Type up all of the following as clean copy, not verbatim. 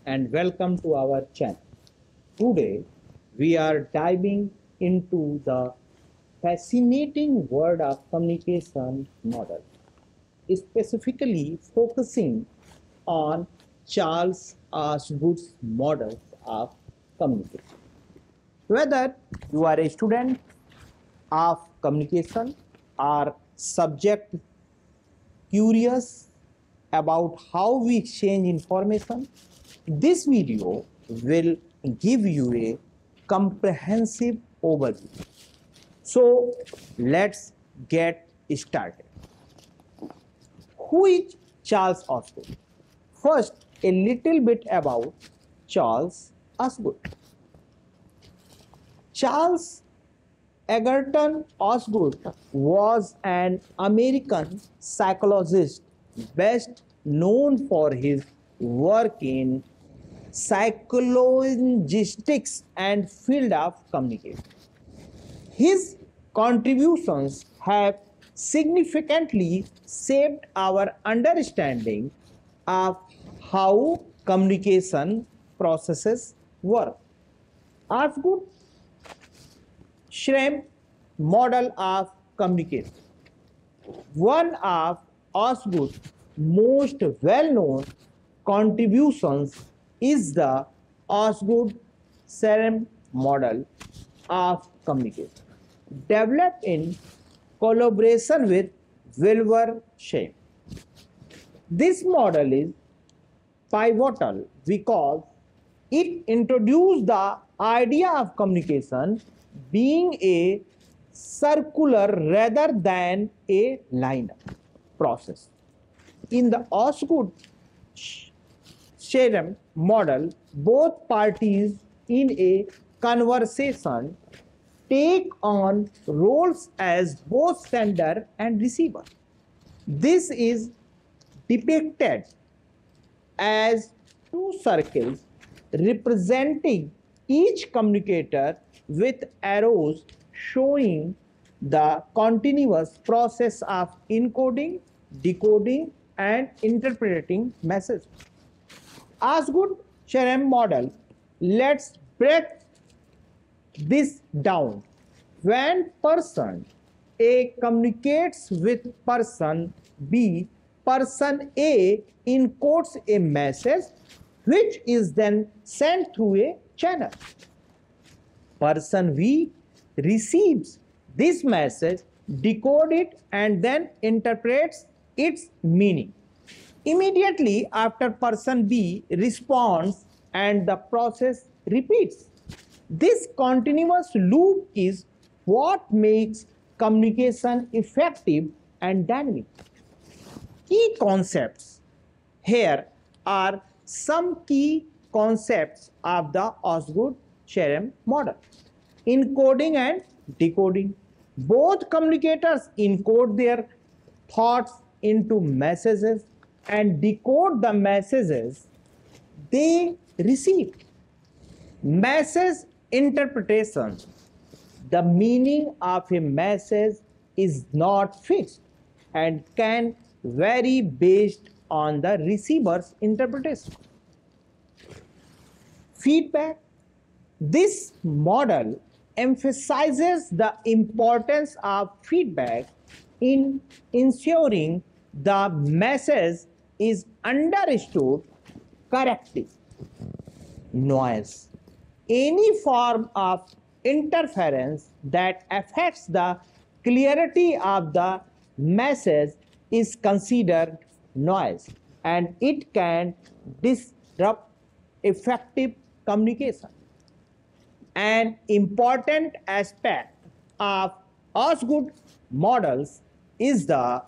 and welcome to our channel. Today we are diving into the fascinating world of communication model, specifically focusing on Charles Osgood's models of communication. Whether you are a student of communication or subject curious about how we exchange information, this video will give you a comprehensive overview. So let's get started. Who is Charles Osgood? First, a little bit about Charles Osgood. Charles Egerton Osgood was an American psychologist best known for his work in psychologistics and field of communication. His contributions have significantly shaped our understanding of how communication processes work. Osgood Schrem model of communication. One of Osgood's most well-known contributions is the Osgood-Schrem model of communication, developed in collaboration with Wilbur Schrem. This model is pivotal because it introduced the idea of communication being a circular rather than a linear process. In the Osgood-Schrem model, both parties in a conversation take on roles as both sender and receiver. This is depicted as two circles representing each communicator with arrows showing the continuous process of encoding, decoding, and interpreting messages. Osgood-Schrem model, let's break this down. When person A communicates with person B, person A encodes a message which is then sent through a channel. Person B receives this message, decodes it, and then interprets its meaning. Immediately after, person B responds and the process repeats. This continuous loop is what makes communication effective and dynamic. Key concepts. Here are some key concepts of the Osgood-Schrem model. Encoding and decoding. Both communicators encode their thoughts into messages and decode the messages they receive. Message interpretation. The meaning of a message is not fixed and can vary based on the receiver's interpretation. Feedback. This model emphasizes the importance of feedback in ensuring the message is understood correctly. Noise. Any form of interference that affects the clarity of the message is considered noise, and it can disrupt effective communication. An important aspect of Osgood models is the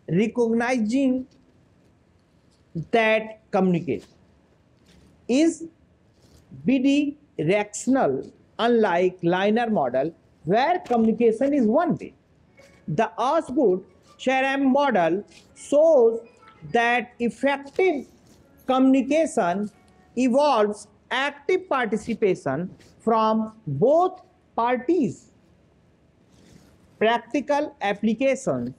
recognizing that communication is bidirectional, unlike linear model where communication is one way. The Osgood-Schrem model shows that effective communication involves active participation from both parties. Practical applications.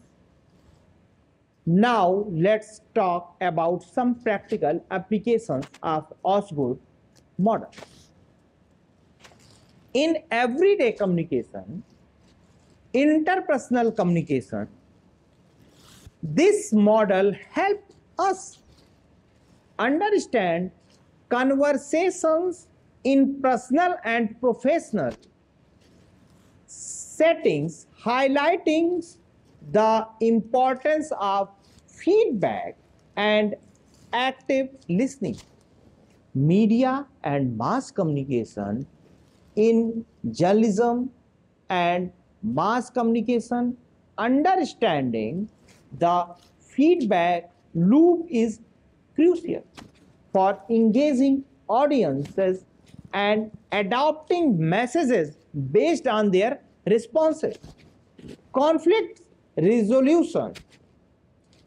Now let's talk about some practical applications of Osgood model. In everyday communication, interpersonal communication, this model helps us understand conversations in personal and professional settings, highlighting the importance of feedback and active listening. Media and mass communication, in journalism and mass communication, understanding the feedback loop is crucial for engaging audiences and adopting messages based on their responses. Conflict resolution,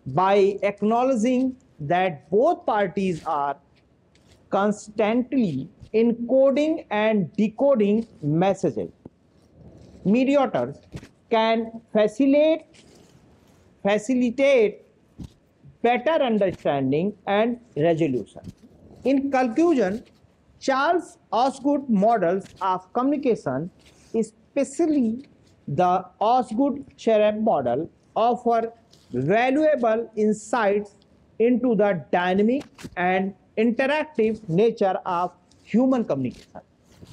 by acknowledging that both parties are constantly encoding and decoding messages, mediators can facilitate better understanding and resolution. In conclusion, Charles Osgood models of communication, especially the Osgood-Cherem model, offer valuable insights into the dynamic and interactive nature of human communication.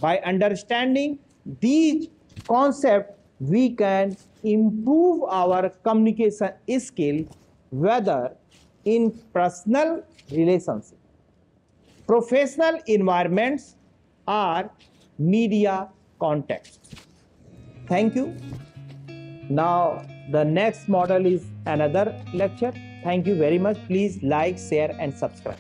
By understanding these concepts, we can improve our communication skill, whether in personal relationships, professional environments, or media contexts. Thank you. Now, the next model is another lecture. Thank you very much. Please like, share, and subscribe.